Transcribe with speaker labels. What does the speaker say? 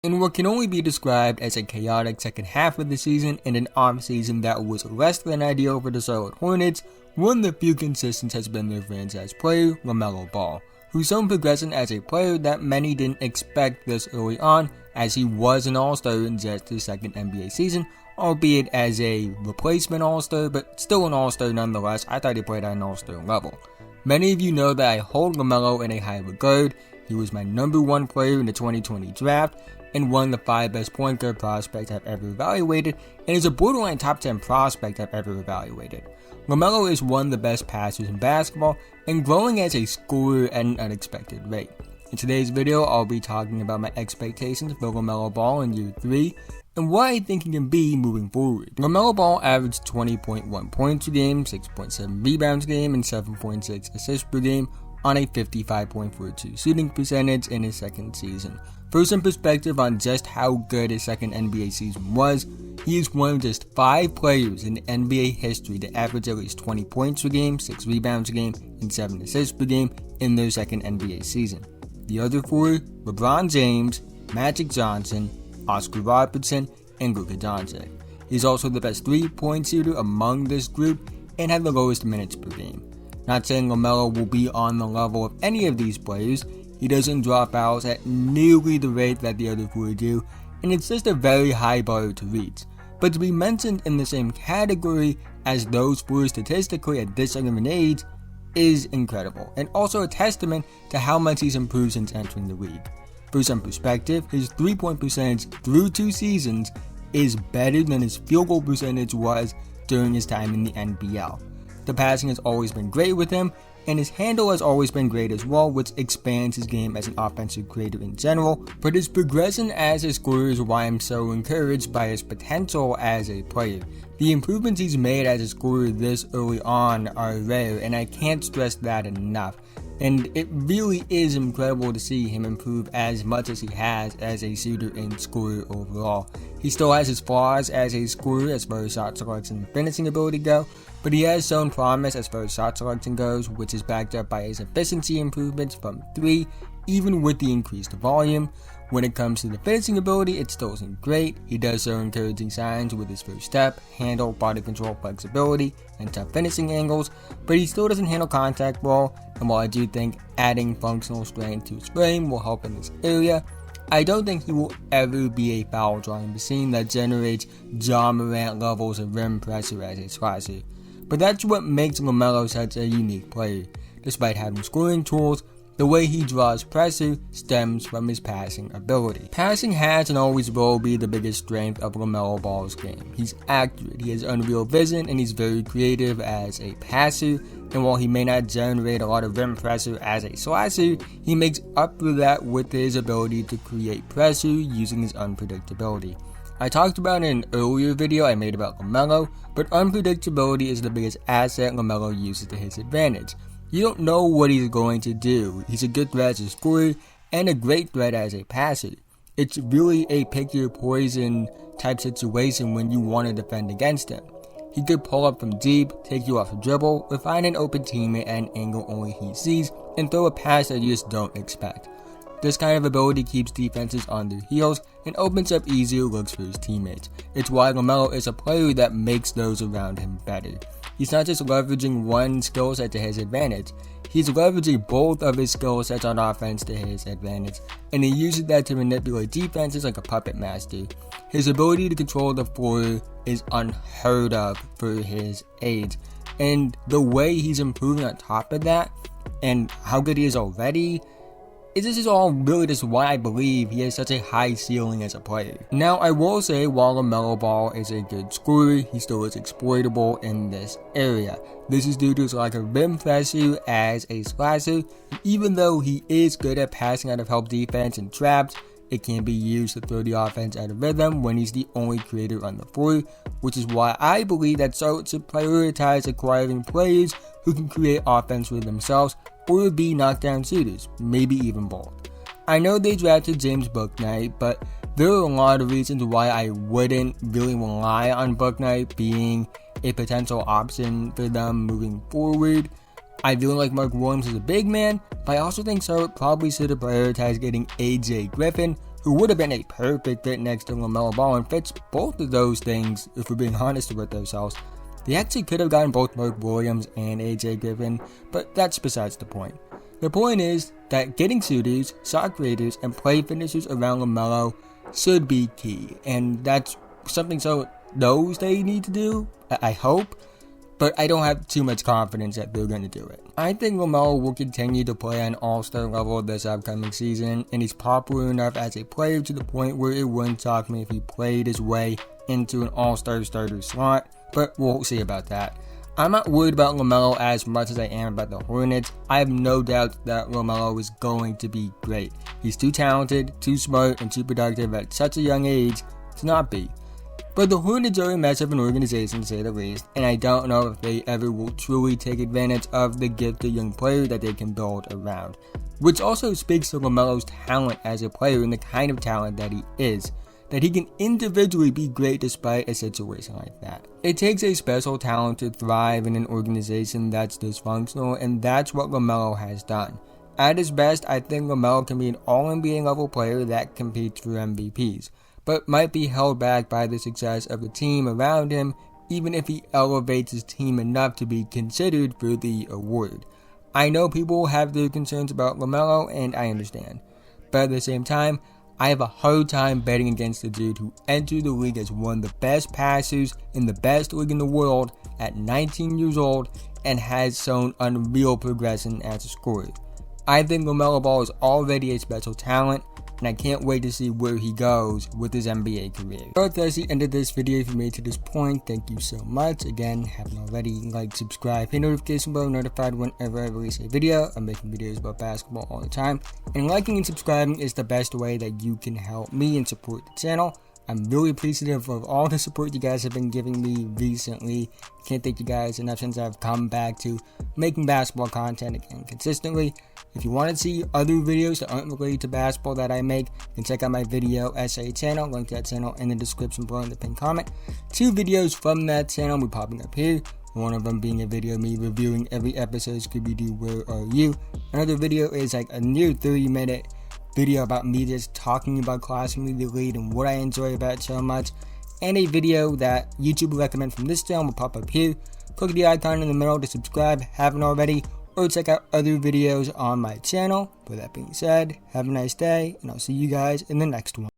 Speaker 1: In what can only be described as a chaotic second half of the season and an off-season that was less than ideal for the Charlotte Hornets, one of the few consistents has been their franchise player, LaMelo Ball, who's shown progression as a player that many didn't expect this early on, as he was an All-Star in just his second NBA season, albeit as a replacement All-Star, but still an All-Star nonetheless. I thought he played at an All-Star level. Many of you know that I hold LaMelo in a high regard. He was my number one player in the 2020 draft, and one of the 5 best point guard prospects I've ever evaluated, and is a borderline top 10 prospect I've ever evaluated. LaMelo is one of the best passers in basketball, and growing as a scorer at an unexpected rate. In today's video, I'll be talking about my expectations for LaMelo Ball in year 3, and what I think he can be moving forward. LaMelo Ball averaged 20.1 points a game, 6.7 rebounds a game, and 7.6 assists per game on a 55.42 shooting percentage in his second season. For some perspective on just how good his second NBA season was, he is one of just 5 players in NBA history to average at least 20 points per game, 6 rebounds a game, and 7 assists per game in their second NBA season. The other 4, LeBron James, Magic Johnson, Oscar Robertson, and Luka Doncic. He's also the best 3-point shooter among this group and had the lowest minutes per game. Not saying LaMelo will be on the level of any of these players. He doesn't drop fouls at nearly the rate that the other 4 do, and it's just a very high bar to reach. But to be mentioned in the same category as those 4 statistically at this young of an age is incredible, and also a testament to how much he's improved since entering the league. For some perspective, his 3-point percentage through 2 seasons is better than his field goal percentage was during his time in the NBL. The passing has always been great with him, and his handle has always been great as well, which expands his game as an offensive creator in general, but his progression as a scorer is why I'm so encouraged by his potential as a player. The improvements he's made as a scorer this early on are rare, and I can't stress that enough. And it really is incredible to see him improve as much as he has as a shooter and scorer overall. He still has his flaws as a scorer as far as shot selection and finishing ability go, but he has shown promise as far as shot selection goes, which is backed up by his efficiency improvements from 3, even with the increased volume. When it comes to the finishing ability, it still isn't great. He does show encouraging signs with his first step, handle, body control, flexibility, and tough finishing angles, but he still doesn't handle contact well, and while I do think adding functional strength to his frame will help in this area, I don't think he will ever be a foul drawing machine that generates Ja Morant levels of rim pressure as a slasher. But that's what makes LaMelo such a unique player. Despite having scoring tools, the way he draws pressure stems from his passing ability. Passing has and always will be the biggest strength of LaMelo Ball's game. He's accurate, he has unreal vision, and he's very creative as a passer, and while he may not generate a lot of rim pressure as a slasher, he makes up for that with his ability to create pressure using his unpredictability. I talked about in an earlier video I made about LaMelo, but unpredictability is the biggest asset LaMelo uses to his advantage. You don't know what he's going to do. He's a good threat as a scorer and a great threat as a passer. It's really a pick your poison type situation when you want to defend against him. He could pull up from deep, take you off a dribble, or find an open teammate at an angle only he sees, and throw a pass that you just don't expect. This kind of ability keeps defenses on their heels and opens up easier looks for his teammates. It's why LaMelo is a player that makes those around him better. He's not just leveraging one skill set to his advantage, he's leveraging both of his skill sets on offense to his advantage, and he uses that to manipulate defenses like a puppet master. His ability to control the floor is unheard of for his age, and the way he's improving on top of that, and how good he is already, this is all really just why I believe he has such a high ceiling as a player. Now, I will say, while LaMelo Ball is a good scorer, he still is exploitable in this area. This is due to his lack of rim pressure as a slasher. Even though he is good at passing out of help defense and traps, it can be used to throw the offense out of rhythm when he's the only creator on the floor, which is why I believe that Charlotte should prioritize acquiring players who can create offense for themselves or be knockdown shooters, maybe even both. I know they drafted James Bouknight, but there are a lot of reasons why I wouldn't really rely on Bouknight being a potential option for them moving forward. I feel like Mark Williams is a big man, but I also think Charlotte probably should have prioritized getting AJ Griffin, who would have been a perfect fit next to LaMelo Ball and fits both of those things if we're being honest with ourselves. They actually could have gotten both Mark Williams and AJ Griffin, but that's besides the point. The point is that getting shooters, shot creators, and play finishers around LaMelo should be key, and that's something so knows they need to do, I hope, but I don't have too much confidence that they're going to do it. I think LaMelo will continue to play on all-star level this upcoming season, and he's popular enough as a player to the point where it wouldn't shock me if he played his way into an all-star starter slot, but we'll see about that. I'm not worried about LaMelo as much as I am about the Hornets. I have no doubt that LaMelo is going to be great. He's too talented, too smart, and too productive at such a young age to not be. But the Hornets are a mess of an organization, to say the least, and I don't know if they ever will truly take advantage of the gifted young player that they can build around. Which also speaks to LaMelo's talent as a player and the kind of talent that he is, that he can individually be great despite a situation like that. It takes a special talent to thrive in an organization that's dysfunctional, and that's what LaMelo has done. At his best, I think LaMelo can be an all-NBA level player that competes for MVPs, but might be held back by the success of the team around him, even if he elevates his team enough to be considered for the award. I know people have their concerns about LaMelo, and I understand, but at the same time, I have a hard time betting against the dude who entered the league as one of the best passers in the best league in the world at 19 years old and has shown unreal progression as a scorer. I think LaMelo Ball is already a special talent, and I can't wait to see where he goes with his NBA career. So that's the end of this video. If you made it to this point, thank you so much. Again, haven't already, like, subscribe, hit notification bell, notified whenever I release a video. I'm making videos about basketball all the time, and liking and subscribing is the best way that you can help me and support the channel. I'm really appreciative of all the support you guys have been giving me recently. Can't thank you guys enough since I've come back to making basketball content again consistently. If you want to see other videos that aren't related to basketball that I make, then check out my video essay channel. Link to that channel in the description below in the pinned comment. 2 videos from that channel will be popping up here. One of them being a video of me reviewing every episode of Scooby-Doo Where Are You? Another video is like a near 30-minute video about me just talking about Classroom Media Lead and what I enjoy about it so much. And a video that YouTube will recommend from this channel will pop up here. Click the icon in the middle to subscribe, haven't already, or check out other videos on my channel. With that being said, have a nice day, and I'll see you guys in the next one.